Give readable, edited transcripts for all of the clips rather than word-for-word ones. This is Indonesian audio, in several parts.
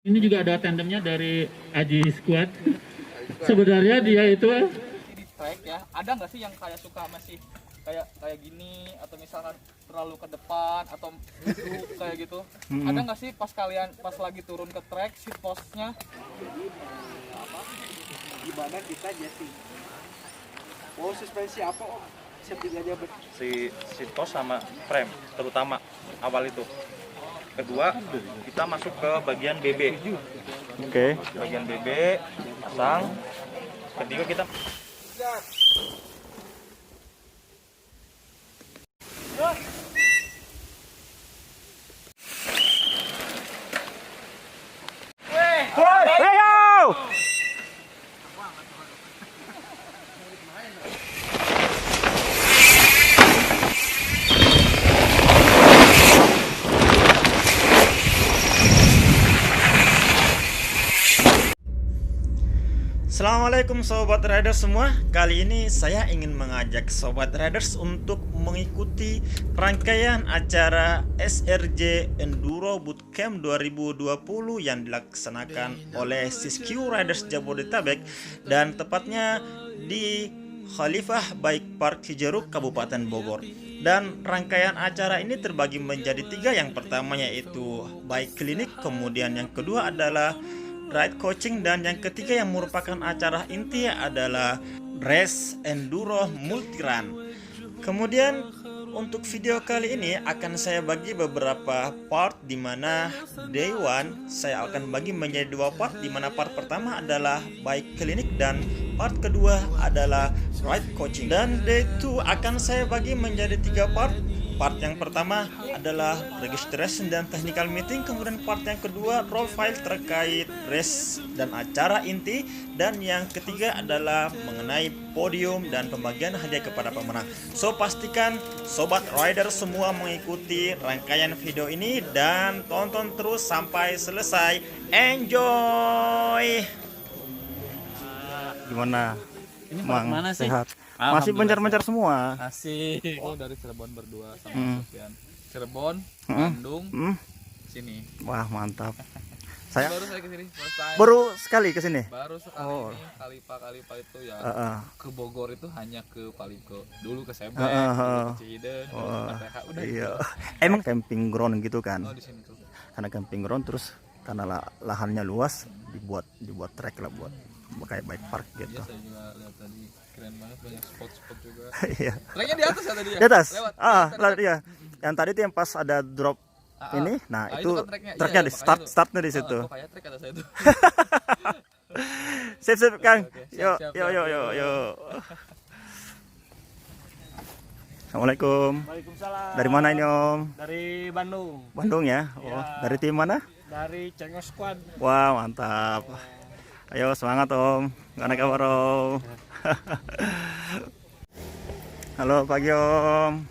Ini juga ada tandemnya dari Aji Squad. Sebenarnya dia itu di track ya, ada nggak sih yang kayak suka masih kayak gini atau misalkan terlalu ke depan atau duduk kayak gitu? Ada nggak sih pas kalian pas lagi turun ke track si posnya? Gimana kita jadi? Oh, suspensi apa om? Settingnya si pos sama frame terutama awal itu. Kedua kita masuk ke bagian BB. Oke. Bagian BB pasang. Ketiga kita Assalamualaikum Sobat Riders semua. Kali ini saya ingin mengajak Sobat Riders untuk mengikuti rangkaian acara SRJ Enduro Bootcamp 2020 yang dilaksanakan oleh Siskiyou Riders Jabodetabek dan tepatnya di Khalifah Bike Park Cijeruk, Kabupaten Bogor. Dan rangkaian acara ini terbagi menjadi tiga. Yang pertama yaitu bike klinik, kemudian yang kedua adalah ride coaching, dan yang ketiga yang merupakan acara inti adalah race enduro multirun. Kemudian untuk video kali ini akan saya bagi beberapa part, di mana day one saya akan bagi menjadi dua part, di mana part pertama adalah bike klinik dan part kedua adalah ride coaching. Dan day 2 akan saya bagi menjadi tiga part. Part yang pertama adalah registration dan technical meeting, kemudian part yang kedua profile terkait race dan acara inti, dan yang ketiga adalah mengenai podium dan pembagian hadiah kepada pemenang. So pastikan Sobat Rider semua mengikuti rangkaian video ini dan tonton terus sampai selesai. Enjoy! Gimana? Ini Mang, mana sih? sehat? Masih mencar-mencar semua. Asik. Oh, dari Cirebon berdua sama Sofyan. Cirebon, Bandung, sini. Wah, mantap. Saya Baru saya kesini, baru sekali ke sini. baru sekali Oh. ini Kalipa itu ya. Heeh. Ke Bogor itu hanya ke paling ke dulu ke Sebek, Heeh. dulu ke Cihideng, dulu ke Oh, PTH, udah iya. gitu. Emang camping ground gitu kan? Oh, di sini tuh. Karena camping ground, terus karena lahannya luas dibuat trek lah, buat kayak bike park gitu. Iya, saya juga lihat tadi keren banget, banyak spot-spot juga. Iya. Treknya di atas ya tadi ya? Di atas. Lewat. Iya. Yang tadi tuh yang pas ada drop ini, nah itu kan treknya. treknya Iya, di makanya itu. startnya di situ. Oh, kayak trek kata saya tuh. Sip Kang. Oke, Yuk. siap. Assalamualaikum. Waalaikumsalam. Dari mana ini Om? Dari Bandung. Bandung ya? Oh, Ya. dari tim mana? Dari Cengos Squad. Wah, mantap. Ayo semangat Om. Gimana kabar Om? Halo pagi Om.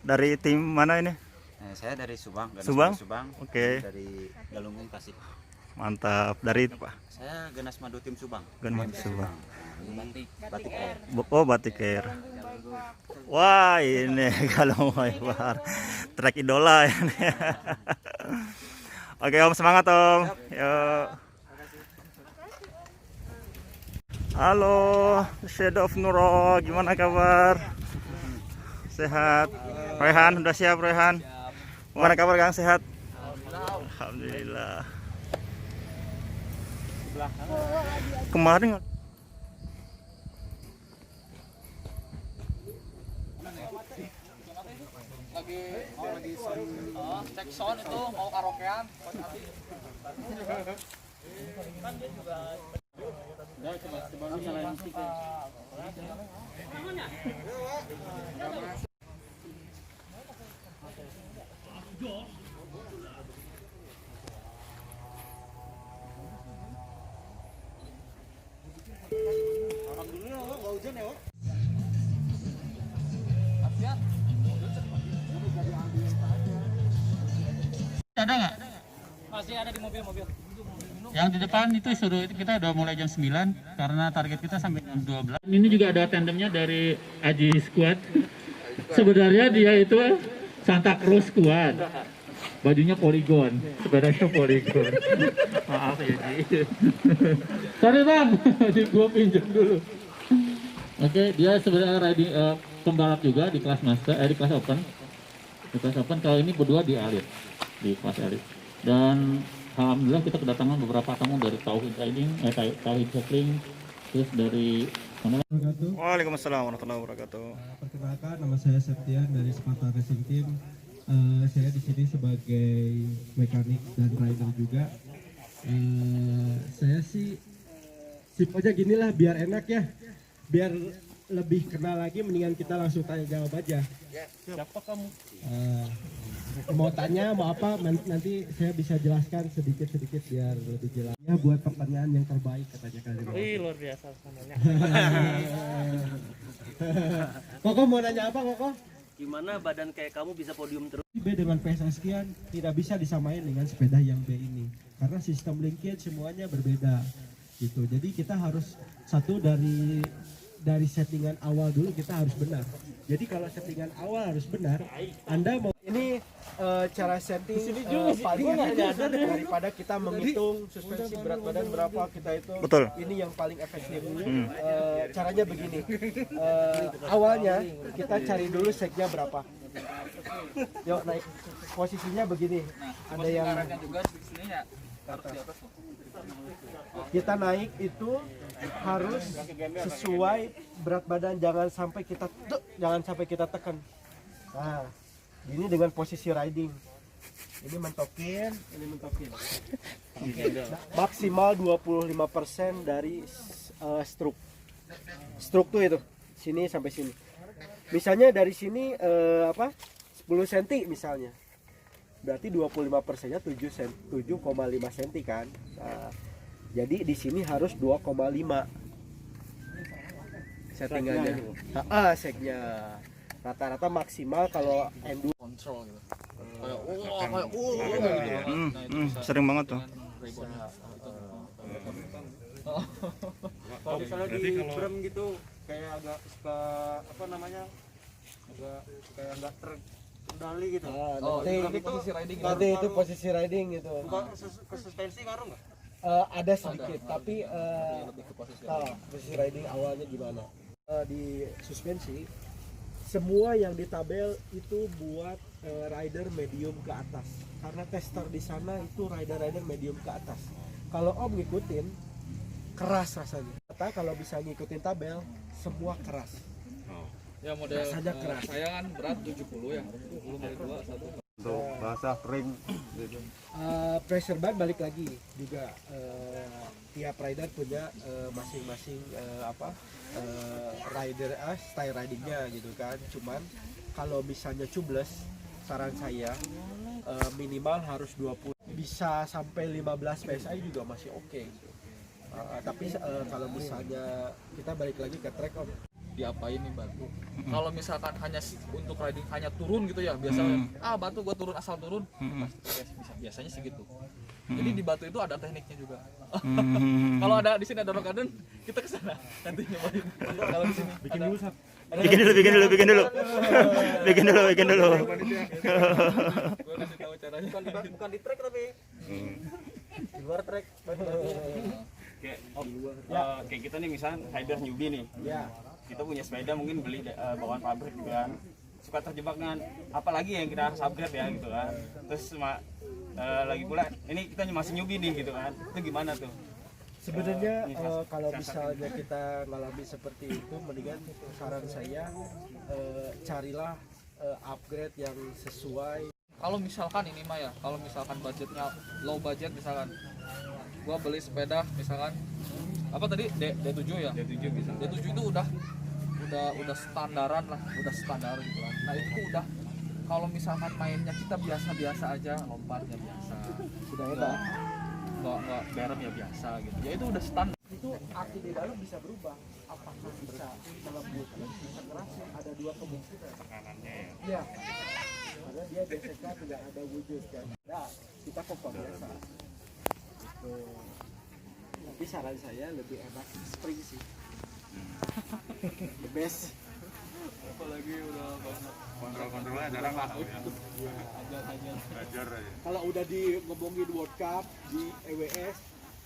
Dari tim mana ini? Saya dari Subang, Ganas Subang? Madu Subang. Oke. Dari Galunggung Tasik. Mantap. Dari apa? Saya Ganas Madu tim Subang. Ganas Madu Subang. Batik Air. Oh, Batik Air. Wah, ini kalau mau bar. Trek idola ini. Oke Om, semangat Om. Yuk. Halo, Shadow of Nuro, gimana kabar? Sehat? Rehan, udah siap Rehan? Gimana kabar Kang, sehat? Alhamdulillah. Kemarin lagi cek sound itu mau karaokean. ada nggak? Masih ada di mobil-mobil. Yang di depan itu suruh kita udah mulai jam 9 karena target kita sampai jam 12. Ini juga ada tandemnya dari Aji Squad. Sebenarnya dia itu Santa Cruz Squad. bajunya poligon, sepedanya poligon. Maaf ya Ji. Sorry bang, gue pinjam dulu. Oke, dia sebenarnya riding pembalap juga di kelas master, di kelas open. Di kelas open kalau ini berdua di elit, di kelas elit. Dan alhamdulillah kita kedatangan beberapa tamu dari Tauhid Riding, Tauhid Cycling, terus dari mana? Waalaikumsalam warahmatullahi wabarakatuh. Perkenalkan, nama saya Septian dari Sparta Racing Team. Saya di sini sebagai mekanik dan rider juga. Saya sih sip aja gini lah, biar enak ya, biar lebih kenal lagi, mendingan kita langsung tanya jawab aja. Siapa kamu? Mau tanya mau apa nanti saya bisa jelaskan sedikit biar lebih jelas. Ya buat pertanyaan yang terbaik katanya kalian. Wih, luar biasa nanya. Koko mau nanya apa Koko? Gimana badan kayak kamu bisa podium terus? B dengan PSA sekian tidak bisa disamain dengan sepeda yang B ini karena sistem linkage semuanya berbeda gitu. Jadi kita harus satu dari settingan awal dulu kita harus benar. Jadi kalau settingan awal harus benar, Anda mau ini cara setting paling efektif daripada kita menghitung suspensi berat badan berapa kita itu. Betul. Ini yang paling efektif. Caranya begini. Awalnya kita cari dulu seknya berapa. Yuk naik posisinya begini. Ada yang juga di sini ya harus di atas tuh. kita naik itu harus sesuai berat badan, jangan sampai kita tekan. Nah, ini dengan posisi riding. Ini mentokin. Maksimal 25% dari stroke. Stroke tuh itu, sini sampai sini. Misalnya dari sini 10 cm misalnya. Berarti 25%-nya 7,5 cm kan. Nah, jadi di sini harus 2,5 settingannya. Seknya. Rata-rata maksimal kalau enduro Kontrol gitu. Kayak Sering banget tuh. Kalau misalnya di frame gitu kayak agak suka apa namanya? Agak kayak enggak terkendali gitu. Nanti posisi riding gitu. nanti itu posisi riding gitu. Ke suspensi ngaruh nggak? Ada sedikit, tapi Lebih ke posisi posisi riding awalnya gimana? Di suspensi, semua yang di tabel itu buat rider medium ke atas. Karena tester di sana itu rider medium ke atas. Kalau Om ngikutin, keras rasanya. Kata kalau bisa ngikutin tabel, semua keras. Ya model Rasanya keras. saya kan berat 70 ya. 70 kali 2 satu. Untuk bahasa kering Pressure ban balik lagi juga tiap rider punya masing-masing rider style ridingnya gitu kan. Cuman kalau misalnya tubeless, saran saya minimal harus 20, bisa sampai 15 PSI juga masih oke. Tapi kalau misalnya kita balik lagi ke track Om, Diapain nih batu? Kalau misalkan hanya untuk riding hanya turun gitu ya, biasa batu gua turun asal turun. Biasanya sih gitu. Jadi di batu itu ada tekniknya juga. Kalau ada di sini ada rock garden, kita ke sana nanti nyobain. Kalau di sini bikin dulu Bikin dulu. Gua kasih tahu caranya. Bukan di track tapi di luar track. Kayak kita nih misalnya rider newbie nih, ya kita punya sepeda mungkin beli bawaan pabrik gitu kan, suka terjebak dengan apalagi yang kita harus upgrade ya gitu kan. Terus lagi pula ini kita masih newbie nih gitu kan, itu gimana tuh? sebenarnya kalau misalnya kita ngalami seperti itu, mendingan saran saya carilah upgrade yang sesuai. Kalau misalkan ini mah ya, kalau misalkan budgetnya low budget misalkan, gua beli sepeda misalkan apa tadi D7 ya, D7 bisa. D7 itu udah standaran lah, udah standar gitu kan. Nah itu tuh udah, kalau misalkan mainnya kita biasa-biasa aja, lompatnya biasa, Sudah enak. nggak berem ya biasa gitu. Ya itu udah standar. Itu aki di dalam bisa berubah. Apakah bisa melembut, bisa keras? Ada dua kemungkinan. Tekanannya ya. Iya. Karena dia biasanya tidak ada wujud kan. Nah, kita pompa biasa. Itu. Tapi saran saya lebih enak spring sih. The best. apalagi udah banget kontrol-kontrolnya jarang lah ya. Belajar aja. Kalau udah ngomongin World Cup di EWS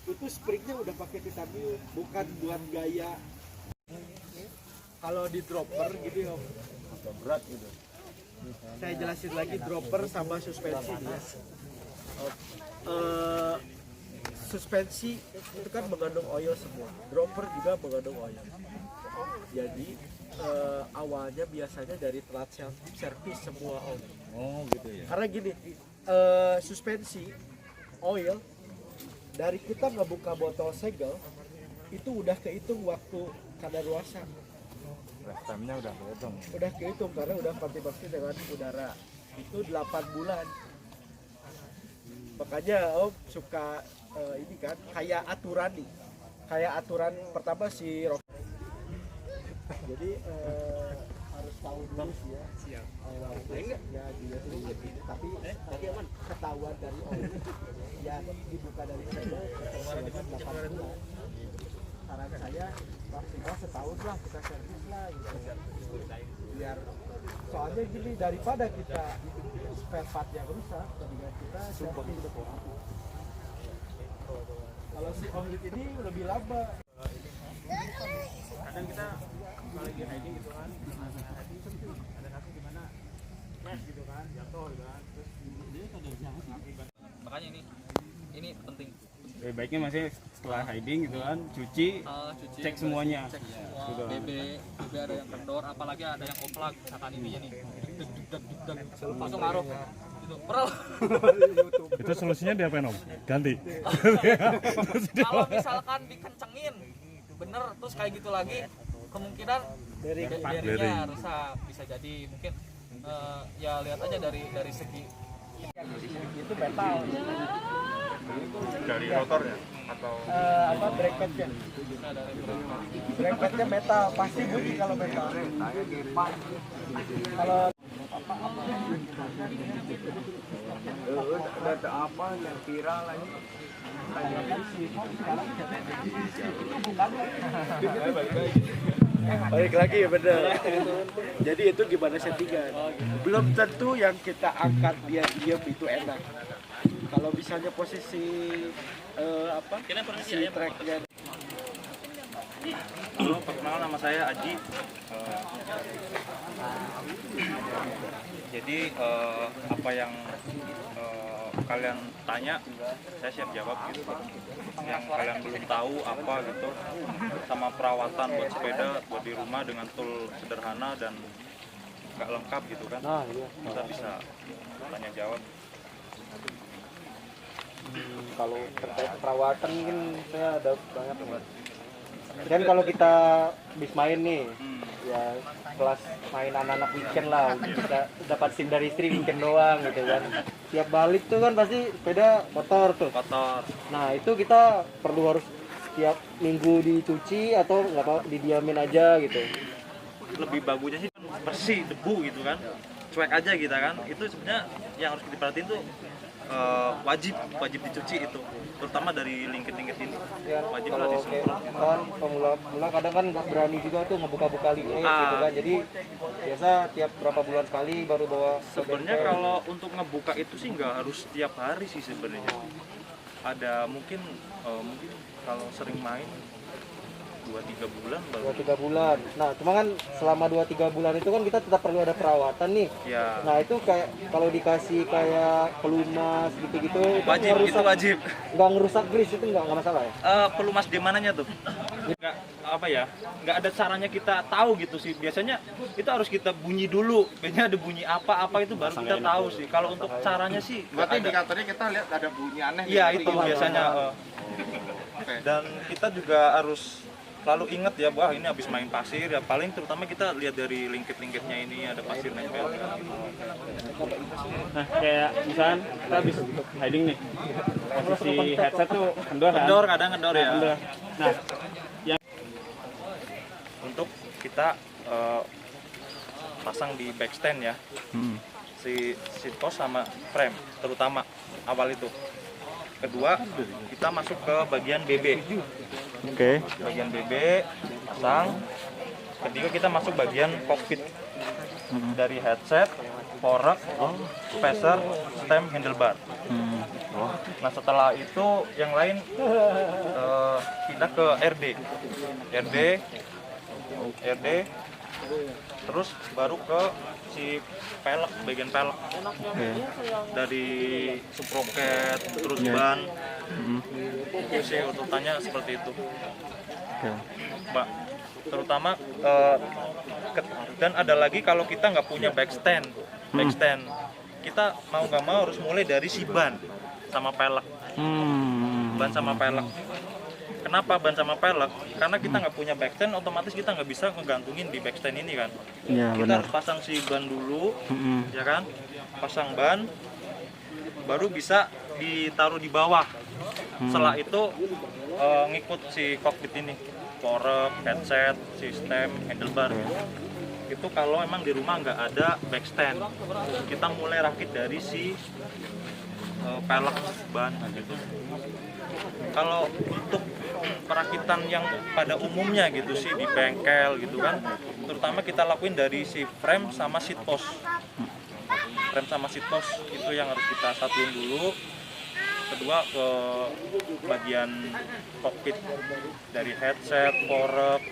itu springnya udah pakai titanium, bukan buat gaya. Kalau di dropper gini om, agak berat gitu. Saya jelasin lagi dropper sama suspensi ya. Suspensi itu kan mengandung oil semua, dropper juga mengandung oil. Jadi awalnya biasanya dari telat servis semua om. Oh gitu ya. Karena gini, suspensi oil dari kita ngebuka botol segel itu udah kehitung waktu kadaluarsa. Lifetime-nya udah kehitung. Udah kehitung karena udah kontribusi dengan udara. Itu 8 bulan. Makanya om suka ini kan kayak aturan nih. Kayak aturan pertama si Rock. Jadi harus tahu dulu sih ya. Siap. Ya juga tuh. Tapi ketahuan dari om yang dibuka dari segel selama 8 bulan. Saran saya maksimal setahun lah kita servis lah gitu. Biar soalnya gini, daripada kita spare part yang rusak mendingan kita servis. Kalau si Onglit ini lebih lama. Kadang kita kalau lagi hiding gitu kan, ada kasus gimana yes gitu kan, jatuh gitu kan, terus makanya ini penting. lebih baiknya masih setelah hiding gitu kan, cuci cek semuanya. Cek semua Gitu. BB ada yang kendor, apalagi ada yang offlag misalkan ininya nih deg langsung ngaruh gitu perel. Itu solusinya diapain om? Ganti. Kalau misalkan dikencengin bener terus kayak gitu lagi, kemungkinan bearingnya rusak, bisa jadi mungkin ya lihat aja dari segi itu metal Dari rotornya atau Apa bracketnya? Bracketnya metal, pasti bunyi kalau metal. Kalau Data apa yang viral lagi? balik lagi ya bener. Jadi itu gimana settingan? Belum tentu yang kita angkat dia diam itu enak. Kalau misalnya posisi si tracknya. Halo, perkenalkan nama saya Aji. Jadi apa yang kalian tanya, saya siap jawab gitu. Yang kalian belum tahu apa gitu, sama perawatan buat sepeda, buat di rumah dengan tool sederhana dan nggak lengkap gitu kan. Kita bisa tanya jawab. Kalau terkait perawatan mungkin saya ada banyak Mas. Dan kalau kita habis main nih, ya kelas main anak-anak weekend lah, kita dapat SIM dari istri weekend doang gitu kan. Tiap balik tuh kan pasti sepeda kotor tuh. Kotor. Nah itu kita perlu harus tiap minggu dicuci atau nggak apa didiamin aja gitu. Lebih bagusnya sih bersih, debu gitu kan, cuek aja gitu kan. Itu sebenarnya yang harus diperhatiin tuh wajib dicuci itu, terutama dari lingkit-lingkit ini. Ya, Wajib kalau lah kayak disemprot. kan pemula kadang kan nggak berani juga tuh ngebuka-buka lingkit gitu kan. Jadi biasa tiap berapa bulan sekali baru bawa ke Sebenarnya bengkel. kalau untuk ngebuka itu sih nggak harus tiap hari sih sebenarnya. Ada mungkin kalau sering main 2-3 bulan baru. 2-3 bulan. Nah, cuma kan selama 2-3 bulan itu kan kita tetap perlu ada perawatan nih. Ya. Nah, itu kayak kalau dikasih kayak pelumas gitu-gitu Wajib, itu wajib. Nggak ngerusak gris itu nggak masalah ya? Pelumas di mananya tuh? Nggak apa ya? Nggak ada caranya kita tahu gitu sih. Biasanya itu harus kita bunyi dulu. Biasanya ada bunyi apa itu baru kita tahu sih. Kalau untuk caranya sih Berarti nggak ada. indikatornya kita lihat ada bunyi aneh. Iya itu biasanya. Dan kita juga harus selalu ingat ya, wah ini habis main pasir ya, paling terutama kita lihat dari lingkit-lingkitnya ini ada pasir nempel. Nah, kayak misalkan kita habis hiding nih, posisi headset tuh kendor kan? Kadang kendor ya. Kendor. Nah, untuk kita pasang di backstand ya, si seat post sama frame terutama awal itu. Kedua, kita masuk ke bagian BB. Oke. Bagian BB pasang. Ketiga kita masuk bagian kokpit dari headset, fork, spacer, stem, handlebar. Nah setelah itu yang lain pindah ke RD, terus baru ke si pelek, bagian pelek. Dari sprocket, terus ban. Itu sih urutannya seperti itu. Mbak, terutama dan ada lagi kalau kita nggak punya backstand, kita mau nggak mau harus mulai dari si ban sama pelek. Ban sama pelek. Kenapa ban sama pelek? Karena kita nggak punya backstand, otomatis kita nggak bisa ngegantungin di backstand ini kan. Ya, Kita benar. harus pasang si ban dulu, ya kan? Pasang ban, baru bisa ditaruh di bawah. Setelah itu ngikut si kokpit ini, fork, headset, sistem, handlebar. Itu kalau emang di rumah nggak ada backstand, kita mulai rakit dari si pelek ban gitu. Kalau untuk perakitan yang pada umumnya gitu sih di bengkel gitu kan, terutama kita lakuin dari si frame sama seat post. Frame sama seat post itu yang harus kita satuin dulu. Kedua ke bagian kokpit dari headset, fork,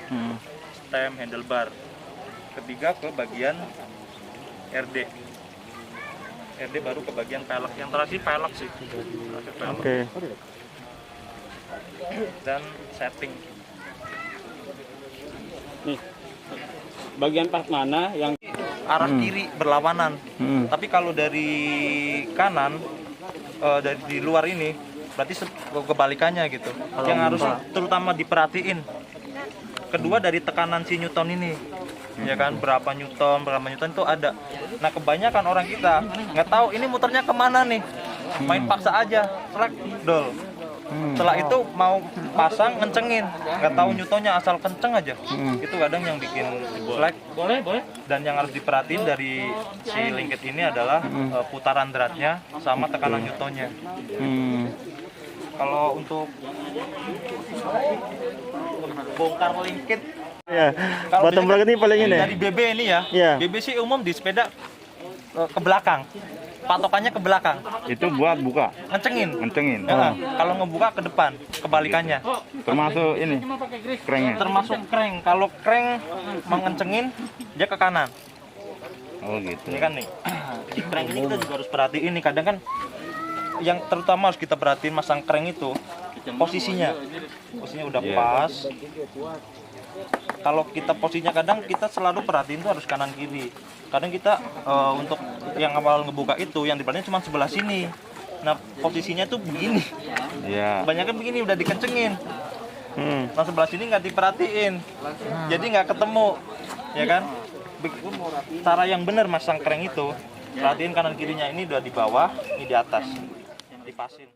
stem, handlebar. Ketiga ke bagian RD baru ke bagian pelek. Yang terakhir pelek sih. Oke. Dan setting. Nih, bagian part mana yang Arah kiri berlawanan. Tapi kalau dari kanan dari di luar ini berarti kebalikannya gitu. Yang harus terutama diperhatiin. Kedua dari tekanan si Newton ini. Ya kan, berapa Newton itu ada. Nah kebanyakan orang kita nggak tahu ini muternya kemana nih, main paksa aja, selek, dol. Setelah itu mau pasang ngencengin, nggak tahu Newtonnya, asal kenceng aja. Itu kadang yang bikin selek. Boleh. Dan yang harus diperhatiin dari si lingkit ini adalah putaran dratnya sama tekanan Newtonnya. Kalau untuk bongkar lingkit, Ya. kalau Bottom block ini paling ini. dari BB ini ya, Iya. BB sih umum di sepeda ke belakang, patokannya ke belakang, Itu buat buka, ngencengin. Oh. Kalau ngebuka ke depan, kebalikannya. termasuk ini cranknya. Termasuk crank. Kalau crank mengencengin, dia ke kanan. Oh gitu. Ini kan nih, di crank ini kita juga harus perhatiin nih. Kadang kan yang terutama harus kita perhatiin masang crank itu posisinya udah pas. Kalau kita posisinya kadang kita selalu perhatiin tuh harus kanan kiri. Kadang kita untuk yang awal ngebuka itu yang diperhatiin cuma sebelah sini. Nah posisinya tuh begini. Iya. Kebanyakan begini udah dikencengin. Nah sebelah sini nggak diperhatiin. Jadi nggak ketemu, ya kan? Cara yang benar masang crank itu, perhatiin kanan kirinya ini udah di bawah, ini di atas, dipasin.